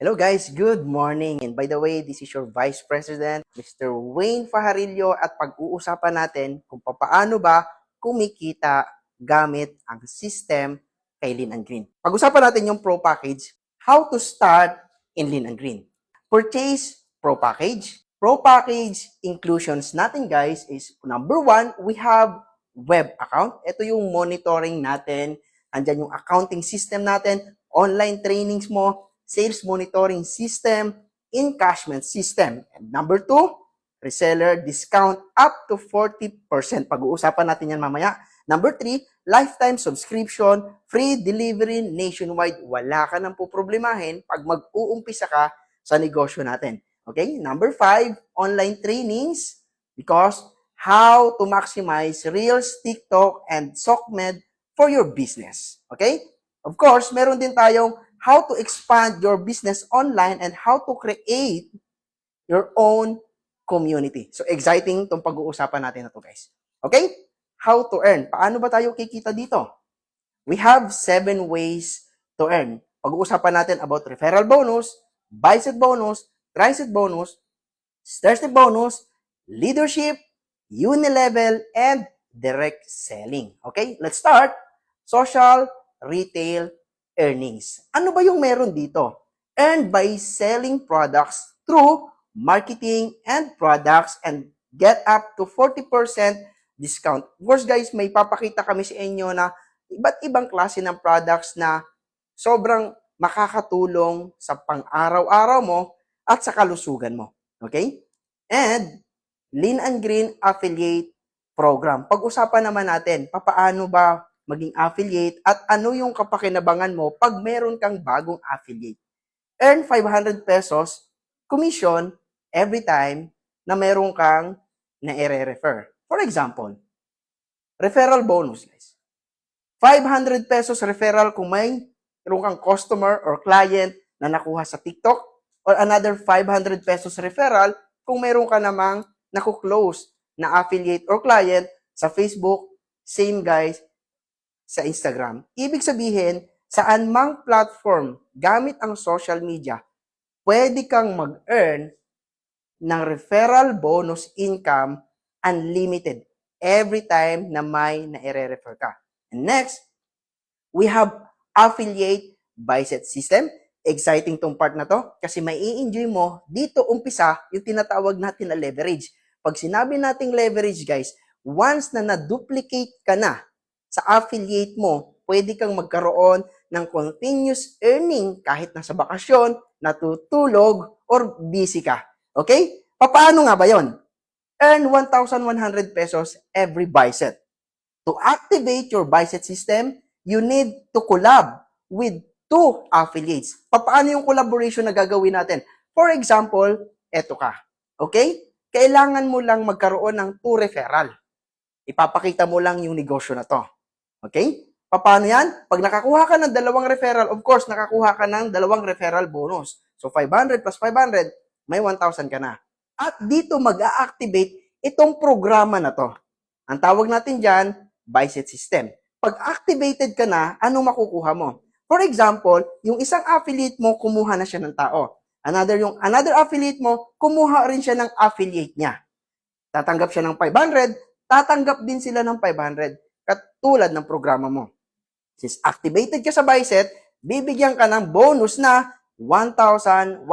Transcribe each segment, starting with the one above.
Hello guys, good morning. And by the way, this is your Vice President, Mr. Wayne Fajarillo, at pag-uusapan natin kung paano ba kumikita gamit ang system kay Lean and Green. Pag-usapan natin yung Pro Package, how to start in Lean and Green. Purchase Pro Package. Pro Package inclusions natin guys is number 1, we have web account. Ito yung monitoring natin. Andyan yung accounting system natin, online trainings mo, sales monitoring system, encashment system. And number 2, reseller discount up to 40%. Pag-uusapan natin yan mamaya. Number 3, lifetime subscription, free delivery nationwide. Wala ka nang poproblemahin pag mag-uumpisa ka sa negosyo natin. Okay? Number 5, online trainings because how to maximize Reels, TikTok, and SOCMED for your business. Okay? Of course, meron din tayong how to expand your business online and how to create your own community. So, exciting itong pag-uusapan natin na to, guys. Okay? How to earn. Paano ba tayo kikita dito? We have 7 ways to earn. Pag-uusapan natin about referral bonus, bicep bonus, tricep bonus, stairstep bonus, leadership, unilevel, and direct selling. Okay? Let's start. Social, retail, earnings. Ano ba yung meron dito? Earn by selling products through marketing and products and get up to 40% discount. Of course guys, may papakita kami sa inyo na iba't ibang klase ng products na sobrang makakatulong sa pang-araw-araw mo at sa kalusugan mo. Okay? And Lean and Green Affiliate Program. Pag-usapan naman natin, paano ba maging affiliate at ano yung kapakinabangan mo pag meron kang bagong affiliate. Earn 500 pesos commission every time na meron kang na-refer. For example, referral bonus, guys. 500 pesos referral kung meron kang customer or client na nakuha sa TikTok, or another 500 pesos referral kung meron ka namang naku-close na affiliate or client sa Facebook, same guys, sa Instagram. Ibig sabihin, saan mang platform gamit ang social media, pwede kang mag-earn ng referral bonus income unlimited every time na may na-refer ka. And next, we have affiliate bicep system. Exciting tong part na to kasi may i-enjoy mo dito umpisa yung tinatawag natin na leverage. Pag sinabi nating leverage guys, once na na-duplicate ka na sa affiliate mo, pwede kang magkaroon ng continuous earning kahit nasa bakasyon, natutulog, or busy ka. Okay? Paano nga ba yon? Earn 1,100 pesos every bicep. To activate your bicep system, you need to collab with 2 affiliates. Paano yung collaboration na gagawin natin? For example, eto ka. Okay? Kailangan mo lang magkaroon ng 2 referral. Ipapakita mo lang yung negosyo na to. Okay? Paano yan? Pag nakakuha ka ng 2 referral, of course, nakakuha ka ng 2 referral bonus. So, 500 plus 500, may 1,000 ka na. At dito mag-a-activate itong programa na to. Ang tawag natin dyan, bicep system. Pag activated ka na, ano makukuha mo? For example, yung isang affiliate mo, kumuha na siya ng tao. Another affiliate mo, kumuha rin siya ng affiliate niya. Tatanggap siya ng 500, tatanggap din sila ng 500. Katulad ng programa mo. Since activated ka sa bicep, bibigyan ka ng bonus na 1,100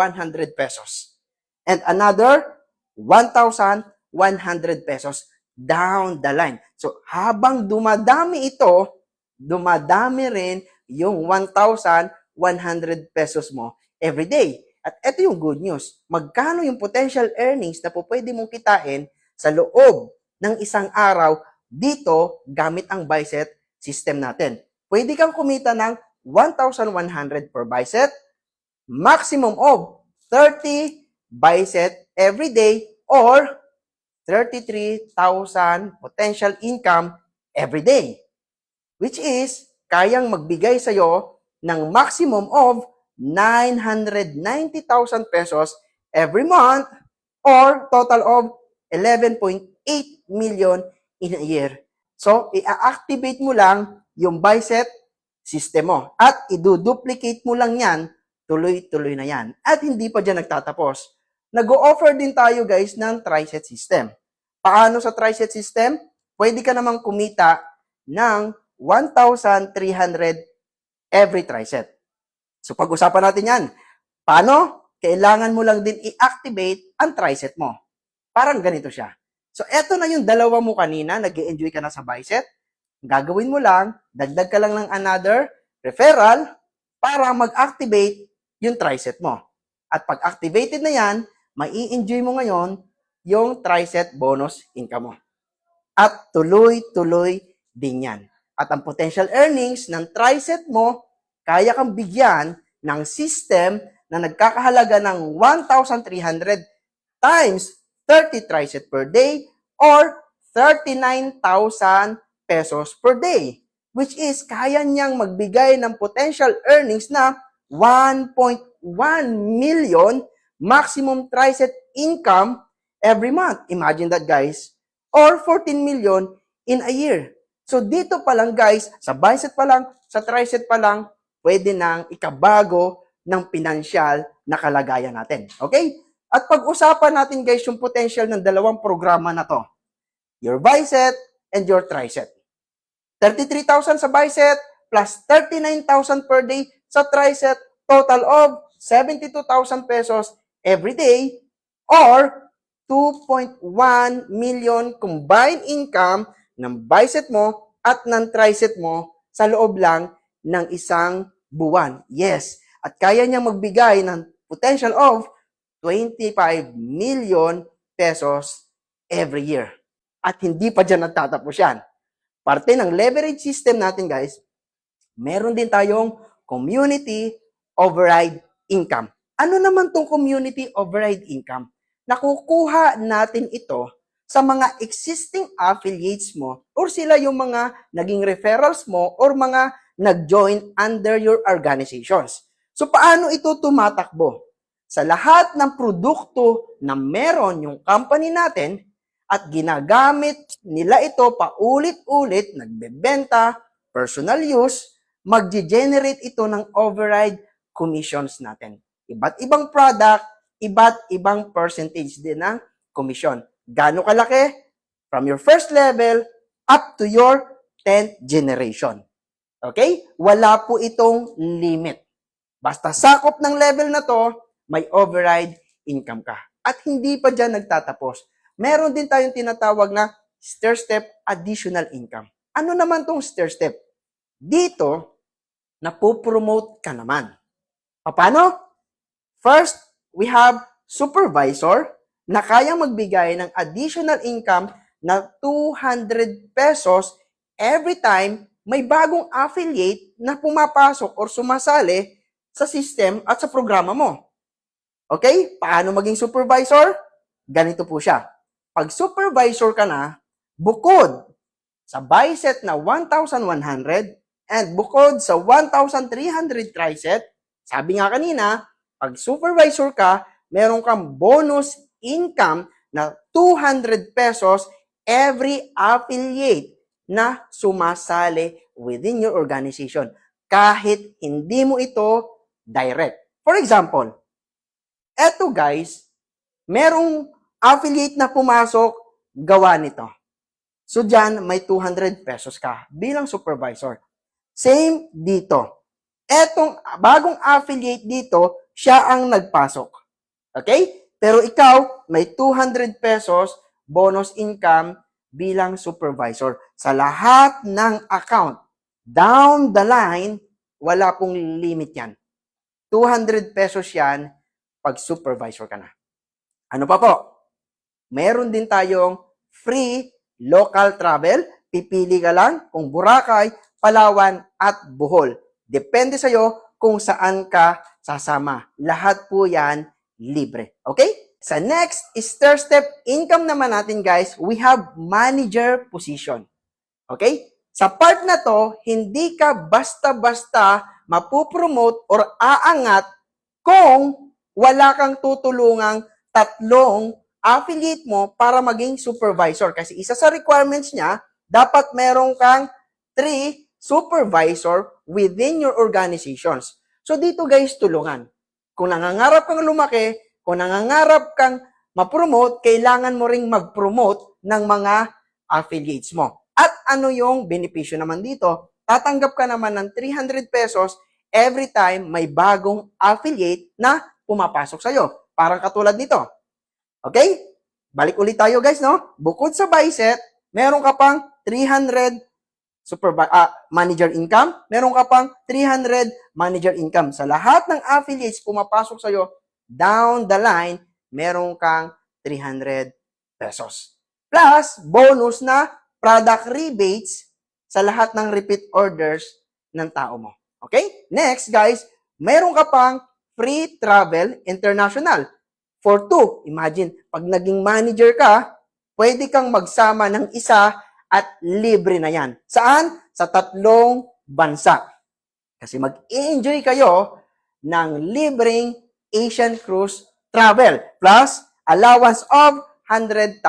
pesos. And another 1,100 pesos down the line. So, habang dumadami ito, dumadami rin yung 1,100 pesos mo every day. At ito yung good news. Magkano yung potential earnings na pwede mong kitain sa loob ng isang araw dito gamit ang bicep system natin? Pwede kang kumita ng 1,100 per bicep, maximum of 30 bicep every day, or 33,000 potential income every day, which is kayang magbigay sa'yo ng maximum of 990,000 pesos every month, or total of 11.8 million in a year. So, i-activate mo lang yung bicep system mo at i-duplicate mo lang yan tuloy-tuloy na yan. At hindi pa dyan nagtatapos. Nag-o-offer din tayo guys ng tri-set system. Paano sa tri-set system? Pwede ka namang kumita ng 1,300 every tri-set. So pag-usapan natin yan. Paano? Kailangan mo lang din i-activate ang tri-set mo. Parang ganito siya. So eto na yung dalawa mo kanina, nag-e-enjoy ka na sa bicep. Gagawin mo lang, dagdag ka lang ng another referral para mag-activate yung tri-set mo. At pag activated na yan, mai-enjoy mo ngayon yung tri-set bonus income mo. At tuloy-tuloy din yan. At ang potential earnings ng tri-set mo, kaya kang bigyan ng system na nagkakahalaga ng 1,300 times 30 tri-set per day or 39,000 pesos per day, which is kaya niyang magbigay ng potential earnings na 1.1 million maximum tri-set income every month. Imagine that, guys. Or 14 million in a year. So dito pa lang, guys, sa bicep pa lang, sa tri-set pa lang, pwede nang ikabago ng pinansyal na kalagayan natin. Okay? At pag-usapan natin, guys, yung potential ng dalawang programa na to. Your bicep and your tricep. 33,000 sa bicep plus 39,000 per day sa tricep, total of 72,000 pesos every day or 2.1 million combined income ng bicep mo at ng tricep mo sa loob lang ng isang buwan. Yes, at kaya niyang magbigay ng potential of 25 million pesos every year. At hindi pa dyan nagtatapos yan. Parte ng leverage system natin, guys, meron din tayong community override income. Ano naman tong community override income? Nakukuha natin ito sa mga existing affiliates mo or sila yung mga naging referrals mo or mga nag-join under your organizations. So, paano ito tumatakbo? Sa lahat ng produkto na meron yung company natin at ginagamit nila ito paulit-ulit, nagbebenta, personal use, magge-generate ito ng override commissions natin. Iba't ibang product, iba't ibang percentage din ng commission. Gaano kalaki? From your first level up to your 10th generation. Okay? Wala po itong limit. Basta sakop ng level na to, may override income ka. At hindi pa dyan nagtatapos. Meron din tayong tinatawag na stair-step additional income. Ano naman tong stair-step? Dito, napopromote ka naman. Paano? First, we have supervisor na kayang magbigay ng additional income na 200 pesos every time may bagong affiliate na pumapasok or sumasali sa system at sa programa mo. Okay? Paano maging supervisor? Ganito po siya. Pag supervisor ka na, bukod sa bicep na 1,100 and bukod sa 1,300 tricep, sabi nga kanina, pag supervisor ka, meron kang bonus income na 200 pesos every affiliate na sumasali within your organization kahit hindi mo ito direct. For example, eto guys, merong affiliate na pumasok, gawa nito. So dyan, may 200 pesos ka bilang supervisor. Same dito. Etong bagong affiliate dito, siya ang nagpasok. Okay? Pero ikaw, may 200 pesos bonus income bilang supervisor. Sa lahat ng account, down the line, wala pong limit yan. 200 pesos yan pag supervisor ka na. Ano pa po? Meron din tayong free local travel. Pipili ka lang kung Boracay, Palawan, at Bohol. Depende sa'yo kung saan ka sasama. Lahat po yan libre. Okay? Sa next is stair-step income naman natin, guys. We have manager position. Okay? Sa part na to, hindi ka basta-basta mapupromote or aangat kung wala kang tutulungang tatlong affiliate mo para maging supervisor. Kasi isa sa requirements niya, dapat meron kang 3 supervisor within your organizations. So dito guys, tulungan. Kung nangangarap kang lumaki, kung nangangarap kang ma-promote, kailangan mo ring mag-promote ng mga affiliates mo. At ano yung benepisyo naman dito? Tatanggap ka naman ng 300 pesos every time may bagong affiliate na pumapasok sa'yo. Parang katulad nito. Okay? Balik ulit tayo guys, no? Bukod sa Bicep, meron ka pang 300 manager income, meron ka pang 300 manager income. Sa lahat ng affiliates pumapasok sa'yo, down the line, meron kang 300 pesos. Plus, bonus na product rebates sa lahat ng repeat orders ng tao mo. Okay? Next, guys, meron ka pang free travel international. For 2, imagine, pag naging manager ka, pwede kang magsama ng isa at libre na yan. Saan? Sa 3 bansa. Kasi mag-enjoy kayo ng libreng Asian Cruise Travel plus allowance of 100,000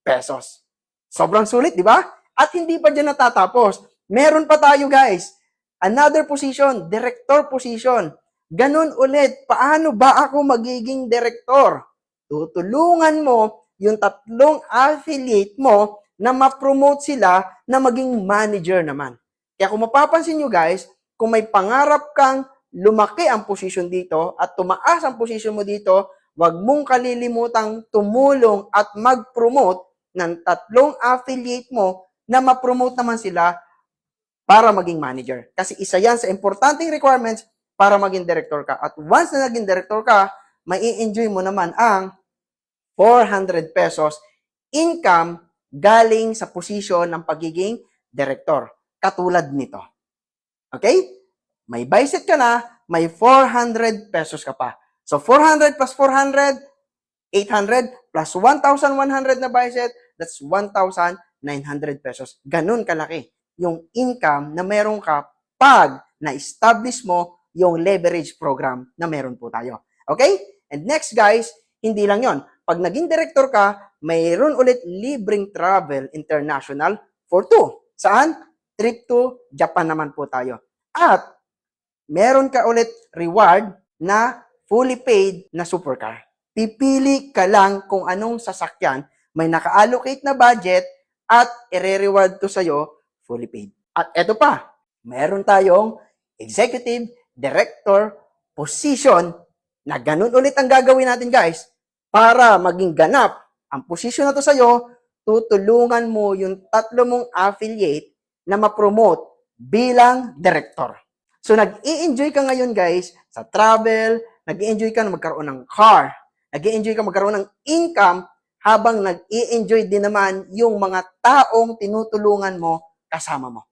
pesos. Sobrang sulit, di ba? At hindi pa dyan natatapos. Meron pa tayo, guys. Another position, director position. Ganun ulit, paano ba ako magiging director? Tutulungan mo yung 3 affiliate mo na ma-promote sila na maging manager naman. Kaya kung mapapansin nyo guys, kung may pangarap kang lumaki ang posisyon dito at tumaas ang posisyon mo dito, huwag mong kalilimutang tumulong at mag-promote ng 3 affiliate mo na ma-promote naman sila para maging manager. Kasi isa yan sa importanteng requirements para maging director ka. At once na naging director ka, mai enjoy mo naman ang 400 pesos income galing sa posisyon ng pagiging director. Katulad nito. Okay? May Bicep ka na, may 400 pesos ka pa. So, 400 plus 400, 800 plus 1,100 na Bicep, that's 1,900 pesos. Ganun kalaki yung income na meron ka pag na-establish mo yung leverage program na meron po tayo. Okay? And next guys, hindi lang yon. Pag naging director ka, mayroon ulit libreng travel international for 2. Saan? Trip to Japan naman po tayo. At meron ka ulit reward na fully paid na supercar. Pipili ka lang kung anong sasakyan, may naka-allocate na budget at i-reward to sa'yo fully paid. At eto pa, meron tayong executive director position na ganun ulit ang gagawin natin guys. Para maging ganap ang posisyon na to sa'yo, tutulungan mo yung 3 mong affiliate na ma-promote bilang director. So, nag-i-enjoy ka ngayon guys sa travel, nag-i-enjoy ka na magkaroon ng car, nag-i-enjoy ka magkaroon ng income habang nag-i-enjoy din naman yung mga taong tinutulungan mo kasama mo.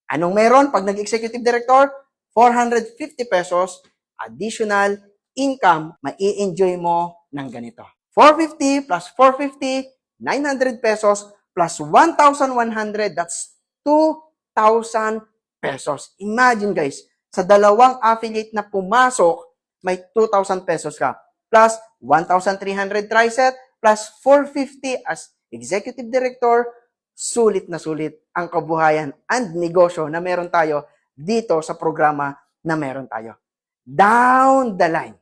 Anong meron pag nag-executive director? 450 pesos additional income, mai-enjoy mo ng ganito. 450 plus 450, 900 pesos plus 1,100, that's 2,000 pesos. Imagine guys, sa 2 affiliate na pumasok, may 2,000 pesos ka. Plus 1,300 tricep, plus 450 as executive director, sulit na sulit ang kabuhayan and negosyo na meron tayo dito sa programa na meron tayo. Down the line.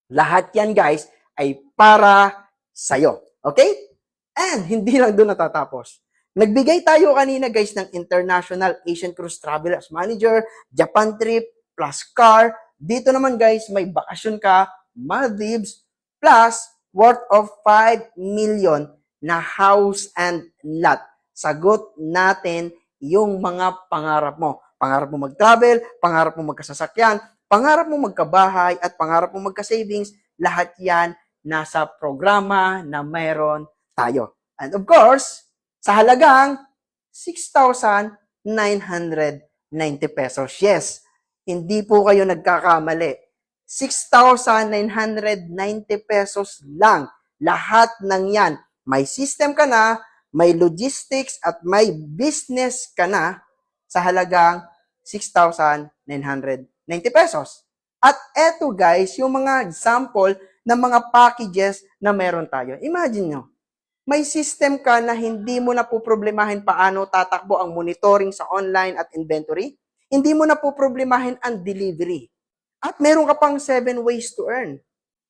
Lahat yan guys ay para sa'yo. Okay? And hindi lang doon natatapos. Nagbigay tayo kanina guys ng International Asian Cruise Travel as Manager, Japan trip, plus car. Dito naman guys, may bakasyon ka, Maldives, plus worth of 5 million na house and lot. Sagot natin yung mga pangarap mo. Pangarap mo mag-travel, pangarap mo magkasasakyan, pangarap mo magkabahay, at pangarap mo magka-savings. Lahat yan nasa programa na mayroon tayo. And of course, sa halagang 6,990 pesos. Yes, hindi po kayo nagkakamali. 6,990 pesos lang. Lahat ng yan. May system ka na, may logistics, at may business ka na sa halagang 6,990 pesos. At eto guys, yung mga example ng mga packages na meron tayo. Imagine nyo, may system ka na hindi mo na po problemahin paano tatakbo ang monitoring sa online at inventory. Hindi mo na po problemahin ang delivery. At meron ka pang 7 ways to earn.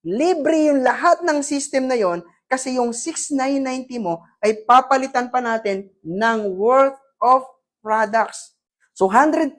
Libre yung lahat ng system na yon kasi yung 6,990 mo ay papalitan pa natin ng worth of products. So 100%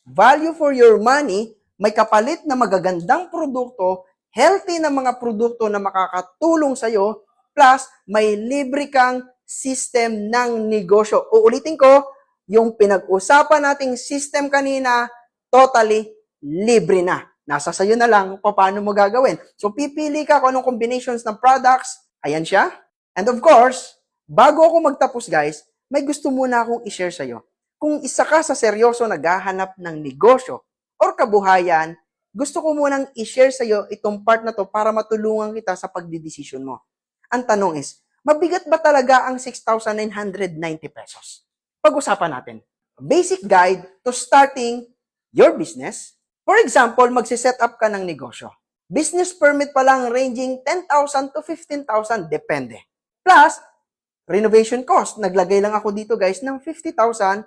value for your money, may kapalit na magagandang produkto, healthy na mga produkto na makakatulong sa'yo, plus may libre kang system ng negosyo. Uulitin ko, yung pinag-usapan nating system kanina, totally libre na. Nasa sayo na lang kung paano mo gagawin. So, pipili ka kung anong combinations ng products. Ayan siya. And of course, bago ako magtapos guys, may gusto muna akong i-share sa'yo. Kung isa ka sa seryoso naghahanap ng negosyo or kabuhayan, gusto ko munang i-share sa'yo itong part na to para matulungan kita sa pagdidesisyon mo. Ang tanong is, mabigat ba talaga ang 6,990 pesos? Pag-usapan natin. Basic guide to starting your business. For example, magsiset up ka ng negosyo. Business permit pa lang ranging 10,000 to 15,000, depende. Plus, renovation cost. Naglagay lang ako dito guys ng 50,000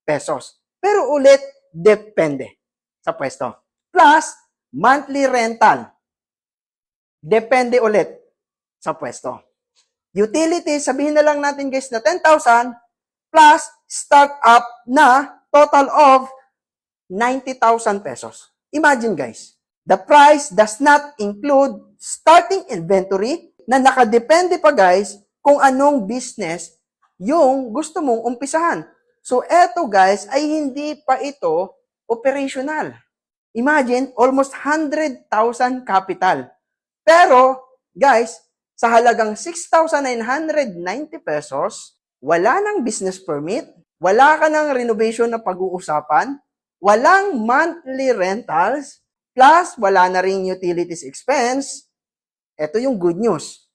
pesos. Pero ulit, depende sa pwesto. Plus, monthly rental. Depende ulit sa pwesto. Utilities, sabihin na lang natin guys na 10,000 plus startup na total of 90,000 pesos. Imagine guys, the price does not include starting inventory na nakadepende pa guys kung anong business yung gusto mong umpisahan. So eto guys ay hindi pa ito operational. Imagine almost 100,000 capital. Pero guys, sa halagang 6,990 pesos, wala nang business permit, wala ka ng renovation na pag-uusapan, walang monthly rentals, plus wala na ring utilities expense. Ito yung good news.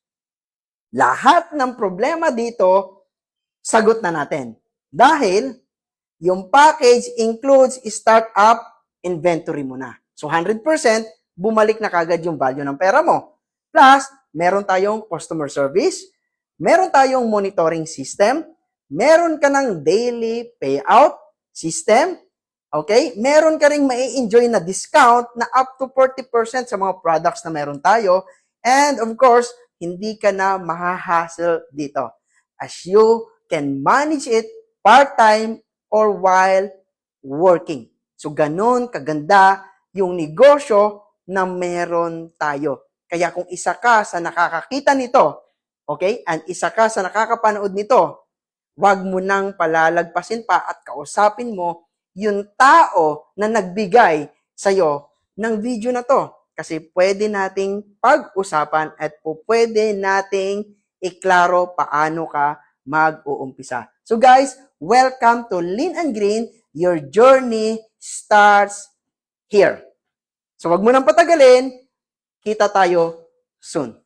Lahat ng problema dito, sagot na natin. Dahil yung package includes startup inventory mo na. So 100%, bumalik na kagad yung value ng pera mo. Plus, meron tayong customer service, meron tayong monitoring system, meron ka ng daily payout system, okay? Meron ka ring mai-enjoy na discount na up to 40% sa mga products na meron tayo. And of course, hindi ka na mahahassle dito. As you can manage it part-time or while working. So, ganun kaganda yung negosyo na meron tayo. Kaya kung isa ka sa nakakakita nito, okay, and isa ka sa nakakapanood nito, wag mo nang palalagpasin pa at kausapin mo yung tao na nagbigay sa'yo ng video na to. Kasi pwede nating pag-usapan at pwede nating iklaro paano ka mag-uumpisa. So guys, welcome to Lean and Green. Your journey starts here. So wag mo nang patagalin. Kita tayo soon.